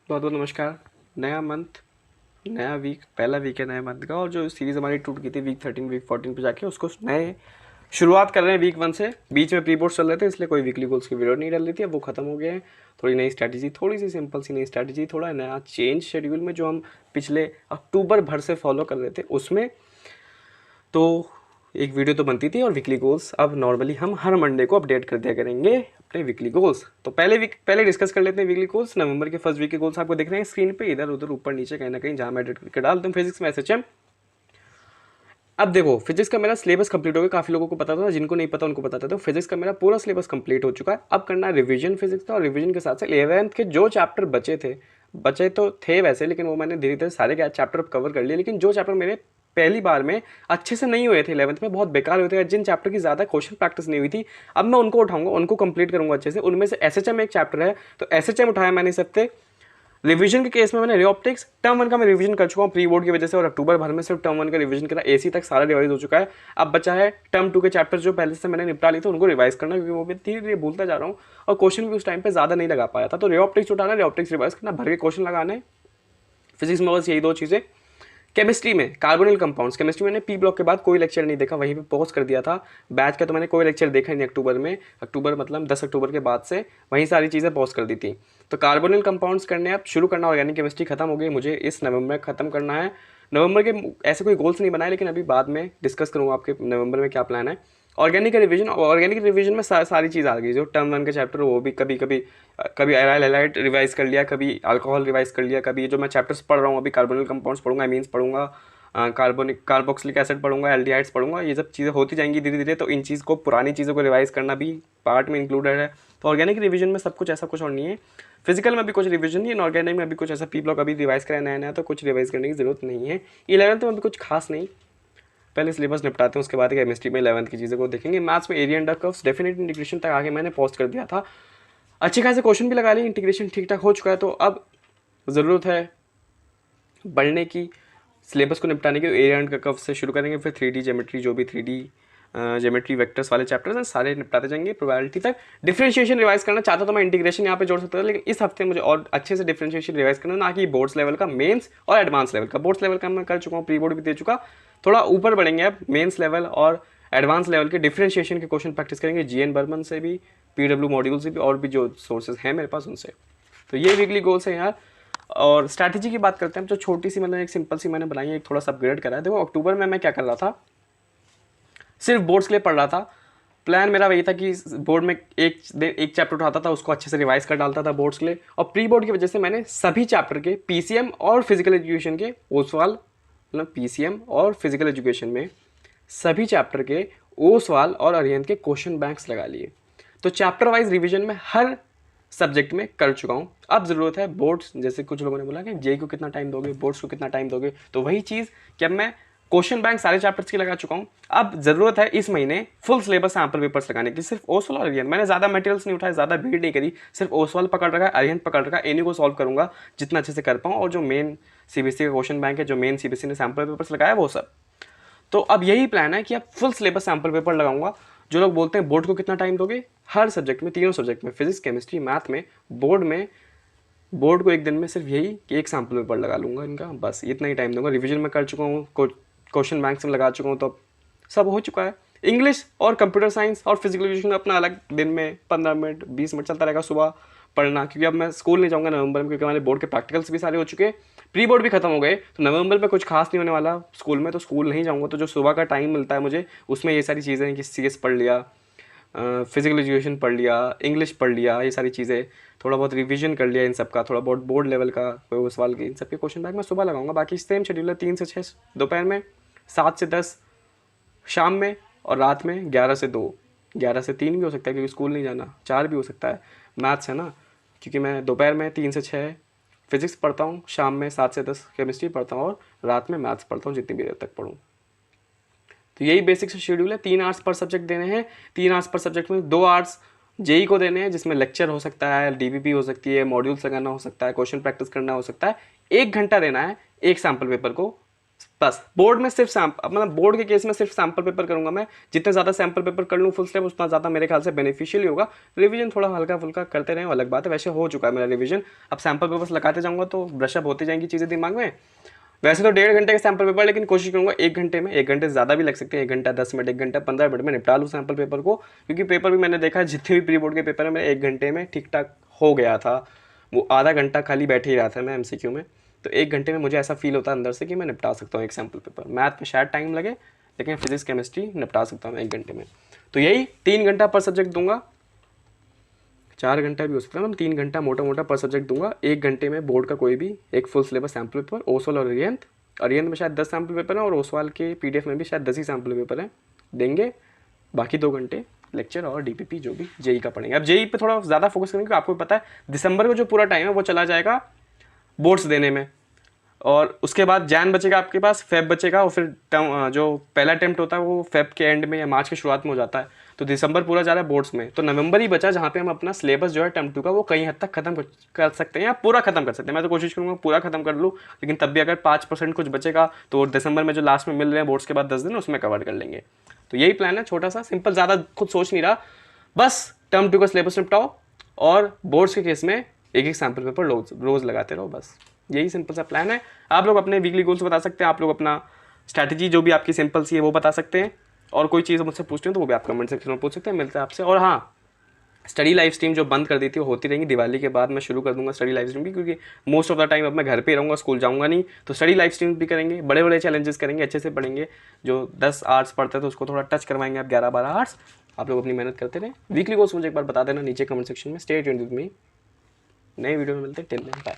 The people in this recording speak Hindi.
बहुत बहुत नमस्कार। नया मंथ, नया वीक, पहला वीक है नए मंथ का, और जो सीरीज़ हमारी टूट गई थी वीक 13 वीक 14 पे जाके, उसको नए शुरुआत कर रहे हैं वीक 1 से। बीच में प्री बोर्ड्स चल रहे थे, इसलिए कोई वीकली गोल्स की वीडियो नहीं डल रही थी, अब वो खत्म हो गए हैं। थोड़ी नई स्ट्रैटेजी, थोड़ी सी सिंपल सी नई स्ट्रैटेजी, थोड़ा नया चेंज शेड्यूल में जो हम पिछले अक्टूबर भर से फॉलो कर रहे थे उसमें। तो एक वीडियो तो बनती थी, और वीकली गोल्स अब नॉर्मली हम हर मंडे को अपडेट कर दिया करेंगे अपने वीकली गोल्स। तो पहले डिस्कस कर लेते हैं वीकली गोल्स। नवंबर के फर्स्ट वीक के गोल्स आपको दिख रहे हैं स्क्रीन पे, इधर उधर ऊपर नीचे कहीं ना कहीं, जहाँ मैं एडिट करके डालता हूँ। फिजिक्स में एसएचएम। अब देखो, फिजिक्स का मेरा सिलेबस कंप्लीट हो गया। काफ़ी लोगों को पता था, जिनको नहीं पता उनको पता था। तो फिजिक्स का मेरा पूरा सिलेबस कंप्लीट हो चुका है। अब करना है रिवीजन फिजिक्स का, और रिवीजन के साथ साथ 11th के जो चैप्टर बचे तो थे वैसे, लेकिन वो मैंने धीरे धीरे सारे चैप्टर कवर कर लिए। लेकिन जो चैप्टर मेरे पहली बार में अच्छे से नहीं हुए थे, 11th में बहुत बेकार हुए थे, जिन चैप्टर की ज़्यादा क्वेश्चन प्रैक्टिस नहीं हुई थी, अब मैं उनको उठाऊंगा, उनको कंप्लीट करूंगा अच्छे से। उनमें से एसएचएम एक चैप्टर है, तो एसएचएम उठाया मैंने इस हफ्ते। रिवीजन के केस में मैंने रे ऑप्टिक्स टर्म 1 का मैं रिवीजन कर चुका हूँ प्री बोर्ड की वजह से, और अक्टूबर भर में सिर्फ टर्म 1 का रिवीजन करा। एसी तक सारा रिवाइज हो चुका है। अब बचा है टर्म 2 के चैप्टर जो पहले से मैंने निपटा लिए थे, उनको रिवाइज करना, क्योंकि वो मैं धीरे धीरे भूलता जा रहा हूँ, और क्वेश्चन भी उस टाइम पे ज़्यादा नहीं लगा पाया था। तो रे ऑप्टिक्स उठाना, रे ऑप्टिक्स रिवाइज करना, भर के क्वेश्चन लगाने। फिजिक्स में बस यही दो चीज़ें। केमिस्ट्री में कार्बोनिल कंपाउंड्स, केमिस्ट्री मैंने पी ब्लॉक के बाद कोई लेक्चर नहीं देखा, वहीं पे पॉज कर दिया था। बैच का तो मैंने कोई लेक्चर देखा ही नहीं अक्टूबर में, अक्टूबर मतलब 10 अक्टूबर के बाद से वहीं सारी चीज़ें पॉज कर दी थी। तो कार्बोनिल कंपाउंड्स करने अब शुरू करना। ऑर्गेनिक केमिस्ट्री खत्म हो गई, मुझे इस नवंबर में खत्म करना है। नवंबर के ऐसे कोई गोल्स नहीं बनाए, लेकिन अभी बाद में डिस्कस करूँगा आपके नवंबर में क्या प्लान है। ऑर्गेनिक रिवीजन में सारी चीज़ आ गई। जो टर्म 1 के चैप्टर, वो भी कभी कभी कभी एराइल हैलाइड रिवाइज कर लिया, कभी अल्कोहल रिवाइज कर लिया, कभी जो मैं चैप्टर्स पढ़ रहा हूँ अभी, कार्बोनिल कंपाउंड्स पढ़ूंगा, एमीन्स पढ़ूंगा, कार्बोक्सिलिक एसिड पढ़ूंगा, एल्डिहाइड्स पढ़ूंगा। ये सब चीज़ें होती जाएंगी धीरे धीरे, तो इन चीज़ को, पुरानी चीज़ों को रिवाइज करना भी पार्ट में इंक्लूडेड है। तो ऑर्गेनिक रिवीजन में सब कुछ ऐसा कुछ और नहीं है। फिजिकल में भी कुछ रिवीजन नहीं है, ऑर्गेनिक में भी कुछ ऐसा पी ब्लॉक अभी रिवाइज करा नया नया, तो कुछ रिवाइज करने की जरूरत नहीं है। 11th में भी कुछ खास नहीं, पहले सिलेबस निपटाते हैं, उसके बाद केमिस्ट्री में 11th की चीज़ों को देखेंगे। मैथ्स में area under curves definite integration तक आगे मैंने पोस्ट कर दिया था, अच्छे खासे क्वेश्चन भी लगा लिए, इंटीग्रेशन ठीक ठाक हो चुका है। तो अब ज़रूरत है बढ़ने की, सिलेबस को निपटाने के। एरिया अंडर कर्व से शुरू करेंगे, फिर 3D ज्योमेट्री, जो भी 3D ज्योमेट्री वेक्टर्स वाले चैप्टर्स हैं सारे निपटाते जाएंगे प्रोबेबिलिटी तक। डिफरेंशिएशन रिवाइज करना चाहता तो मैं इंटीग्रेशन यहाँ पे जोड़ सकता था, लेकिन इस हफ्ते मुझे और अच्छे से डिफरेंशिएशन रिवाइज करना, ना कि बोर्ड्स लेवल का, मेंस और एडवांस लेवल का। बोर्ड्स लेवल का मैं कर चुका हूँ, प्री बोर्ड भी दे चुका। थोड़ा ऊपर बढ़ेंगे अब, मेंस लेवल और एडवांस लेवल के डिफरेंशिएशन के क्वेश्चन प्रैक्टिस करेंगे, जीएन बर्मन से भी, पीडब्ल्यू मॉड्यूल से भी, और भी जो सोर्सेज हैं मेरे पास उनसे। तो ये वीकली गोल्स हैं यार। और स्ट्रैटेजी की बात करते हैं, जो छोटी सी मतलब एक सिंपल सी मैंने बनाई है, एक थोड़ा सा अपग्रेड करा है। देखो अक्टूबर में मैं क्या कर रहा था, सिर्फ बोर्ड्स के लिए पढ़ रहा था। प्लान मेरा वही था कि बोर्ड में एक चैप्टर उठाता था, उसको अच्छे से रिवाइज कर डालता था बोर्ड्स के लिए। और प्री बोर्ड की वजह से मैंने सभी चैप्टर के पीसीएम और फिजिकल एजुकेशन के वो सवाल, मतलब पीसीएम और फिजिकल एजुकेशन में सभी चैप्टर के ओ सवाल और अरिहंत के क्वेश्चन बैंक्स लगा लिए। तो चैप्टर वाइज रिवीजन में हर सब्जेक्ट में कर चुका हूँ। अब ज़रूरत है बोर्ड्स, जैसे कुछ लोगों ने बोला कि जेई को कितना टाइम दोगे, बोर्ड्स को कितना टाइम दोगे, तो वही चीज़ कि अब मैं क्वेश्चन बैंक सारे चैप्टर्स की लगा चुका हूँ। अब ज़रूरत है इस महीने फुल सिलेबस सैम्पल पेपर्स लगाने की, सिर्फ ओसवाल और अरिहंत। मैंने ज़्यादा मटेरियल्स नहीं उठाए, ज़्यादा भीड़ नहीं करी, सिर्फ ओसवाल पकड़ रखा है, अरिहंत पकड़ रखा है, इन्हीं को सॉल्व करूँगा जितना अच्छे से कर पाऊँ। और जो मेन सीबीएसई का क्वेश्चन बैंक है, जो मेन सीबीएसई ने सैम्पल पेपर्स लगाया, वो सब। तो अब यही प्लान है कि अब फुल सिलेबस सैम्पल पेपर लगाऊंगा। जो लोग बोलते हैं बोर्ड को कितना टाइम दोगे, हर सब्जेक्ट में, तीनों सब्जेक्ट में, फिजिक्स केमिस्ट्री मैथ में, बोर्ड को एक दिन में सिर्फ यही कि एक सैम्पल पेपर लगा लूँगा इनका, बस इतना ही टाइम दूंगा। रिवीजन में कर चुका हूँ, क्वेश्चन बैंक में लगा चुका हूँ, तो सब हो चुका है। इंग्लिश और कंप्यूटर साइंस और फिजिकल एजुकेशन अपना अलग दिन में 15 मिनट 20 मिनट चलता रहेगा सुबह पढ़ना, क्योंकि अब मैं स्कूल नहीं जाऊँगा नवंबर में, क्योंकि हमारे बोर्ड के प्रैक्टिकल्स भी सारे हो चुके, प्री बोर्ड भी खत्म हो गए। तो नवंबर में कुछ खास नहीं होने वाला स्कूल में, तो स्कूल नहीं जाऊँगा। तो जो सुबह का टाइम मिलता है मुझे, उसमें ये सारी चीज़ें हैं कि सीएस पढ़ लिया, फिजिकल एजुकेशन पढ़ लिया, इंग्लिश पढ़ लिया, ये सारी चीज़ें, थोड़ा बहुत रिवीजन कर लिया इन सब का, थोड़ा बहुत बोर्ड लेवल का कोई सवाल की, इन सब के क्वेश्चन बैंक मैं सुबह लगाऊंगा। बाकी सेम शेड्यूल है, 3 से 6 दोपहर में, 7 से 10 शाम में, और रात में 11 से 2, 11 से 3 भी हो सकता है क्योंकि स्कूल नहीं जाना, 4 भी हो सकता है। मैथ्स है ना, क्योंकि मैं दोपहर में 3 से 6 फिजिक्स पढ़ता हूँ, शाम में 7 से 10 केमिस्ट्री पढ़ता हूँ, और रात में मैथ्स पढ़ता हूँ जितनी भी देर तक पढ़ूँ। तो यही बेसिक शेड्यूल है। 3 आवर्स पर सब्जेक्ट देने हैं, 3 आवर्स पर सब्जेक्ट में 2 आवर्स जेई को देने हैं, जिसमें लेक्चर हो सकता है, डीबीपी हो सकती है, मॉड्यूल्स लगाना हो सकता है, क्वेश्चन प्रैक्टिस करना हो सकता है। 1 घंटा देना है एक सैम्पल पेपर को बस बोर्ड में सिर्फ सैम्पल, मतलब बोर्ड के केस में सिर्फ सैम्पल पेपर करूंगा मैं। जितने ज़्यादा सैम्पल पेपर कर लूँ फुल स्लैब उतना ज़्यादा मेरे ख्याल से बेनिफिशियल ही होगा। रिवीजन थोड़ा हल्का फुल्का करते रहें अलग बात है, वैसे हो चुका है मेरा रिवीजन। अब सैम्पल पेपर्स लगाते जाऊँगा तो ब्रशअप होती जाएंगी चीज़ें दिमाग में। वैसे तो 1.5 घंटे का सैम्पल पेपर, लेकिन कोशिश करूंगा 1 घंटे में, 1 घंटे से ज़्यादा भी लग सकते हैं, 1 घंटा 10 मिनट, 1 घंटा 15 मिनट में निपटा लूँ सैम्पल पेपर को। क्योंकि पेपर भी मैंने देखा है जितने भी प्री बोर्ड के पेपर है मेरे 1 घंटे में ठीक ठाक हो गया था। वो आधा घंटा खाली बैठे ही रहा था मैं MCQ में, तो 1 घंटे में मुझे ऐसा फील होता है अंदर से कि मैं निपटा सकता हूँ एक सैम्पल पेपर। मैथ में शायद टाइम लगे, लेकिन फिजिक्स केमिस्ट्री निपटा सकता हूँ 1 घंटे में। तो यही 3 घंटा पर सब्जेक्ट दूंगा, 4 घंटा भी हो सकता है, मैं 3 घंटा मोटा मोटा पर सब्जेक्ट दूंगा। 1 घंटे में बोर्ड का कोई भी एक full syllabus sample paper, Oswal और अरियंत में शायद 10 सैम्पल पेपर हैं और ओसवाल के PDF में भी शायद 10 ही सैम्पल पेपर हैं, देंगे। बाकी 2 घंटे लेक्चर और DPP जो भी JEE का पढ़ेंगे। अब JEE पे थोड़ा ज़्यादा फोकस करेंगे क्योंकि आपको पता है दिसंबर का जो पूरा टाइम है वो चला जाएगा बोर्ड्स देने में, और उसके बाद जैन बचेगा आपके पास, फेब बचेगा, और फिर जो पहला अटेम्प्ट होता है वो फेब के एंड में या मार्च की शुरुआत में हो जाता है। तो दिसंबर पूरा जा रहा है बोर्ड्स में, तो नवंबर ही बचा जहाँ पे हम अपना सिलेबस जो है टर्म 2 का वो कहीं हद तक खत्म कर सकते हैं या पूरा खत्म कर सकते हैं। मैं तो कोशिश करूँगा पूरा खत्म कर लूँ, लेकिन तब भी अगर 5% कुछ बचेगा तो दिसंबर में जो लास्ट में मिल रहे हैं बोर्ड्स के बाद 10 दिन उसमें कवर कर लेंगे। तो यही प्लान है, छोटा सा सिंपल, ज़्यादा खुद सोच नहीं रहा, बस टर्म 2 का सिलेबस निपटाओ और बोर्ड्स के केस में एक एक सैम्पल पेपर रोज लगाते रहो, बस यही सिंपल सा प्लान है। आप लोग अपने वीकली गोल्स बता सकते हैं, आप लोग अपना स्ट्रैटेजी जो भी आपकी सिंपल सी है वो बता सकते हैं, और कोई चीज़ मुझसे पूछते हैं तो वो भी आप कमेंट सेक्शन में पूछ सकते हैं। मिलते हैं आपसे। और हाँ, स्टडी लाइव स्ट्रीम जो बंद कर दी थी वो होती रहेंगी, दिवाली के बाद मैं शुरू कर दूंगा स्टडी लाइव स्ट्रीम भी, क्योंकि मोस्ट ऑफ द टाइम अब मैं घर पे ही रहूँगा, स्कूल जाऊँगा नहीं, तो स्टडी लाइव स्ट्रीम भी करेंगे, बड़े बड़े चैलेंजेस करेंगे, अच्छे से पढ़ेंगे। जो 10 आर्ट्स पढ़ते हैं तो उसको थोड़ा टच करवाएंगे आप 11-12 आर्ट्स। आप लोग अपनी मेहनत करते रहें। वीकली गोल्स मुझे एक बार बता देना नीचे कमेंट सेक्शन में। स्टे ट्यून्ड विद मी, नए वीडियो में मिलते हैं। Till then bye.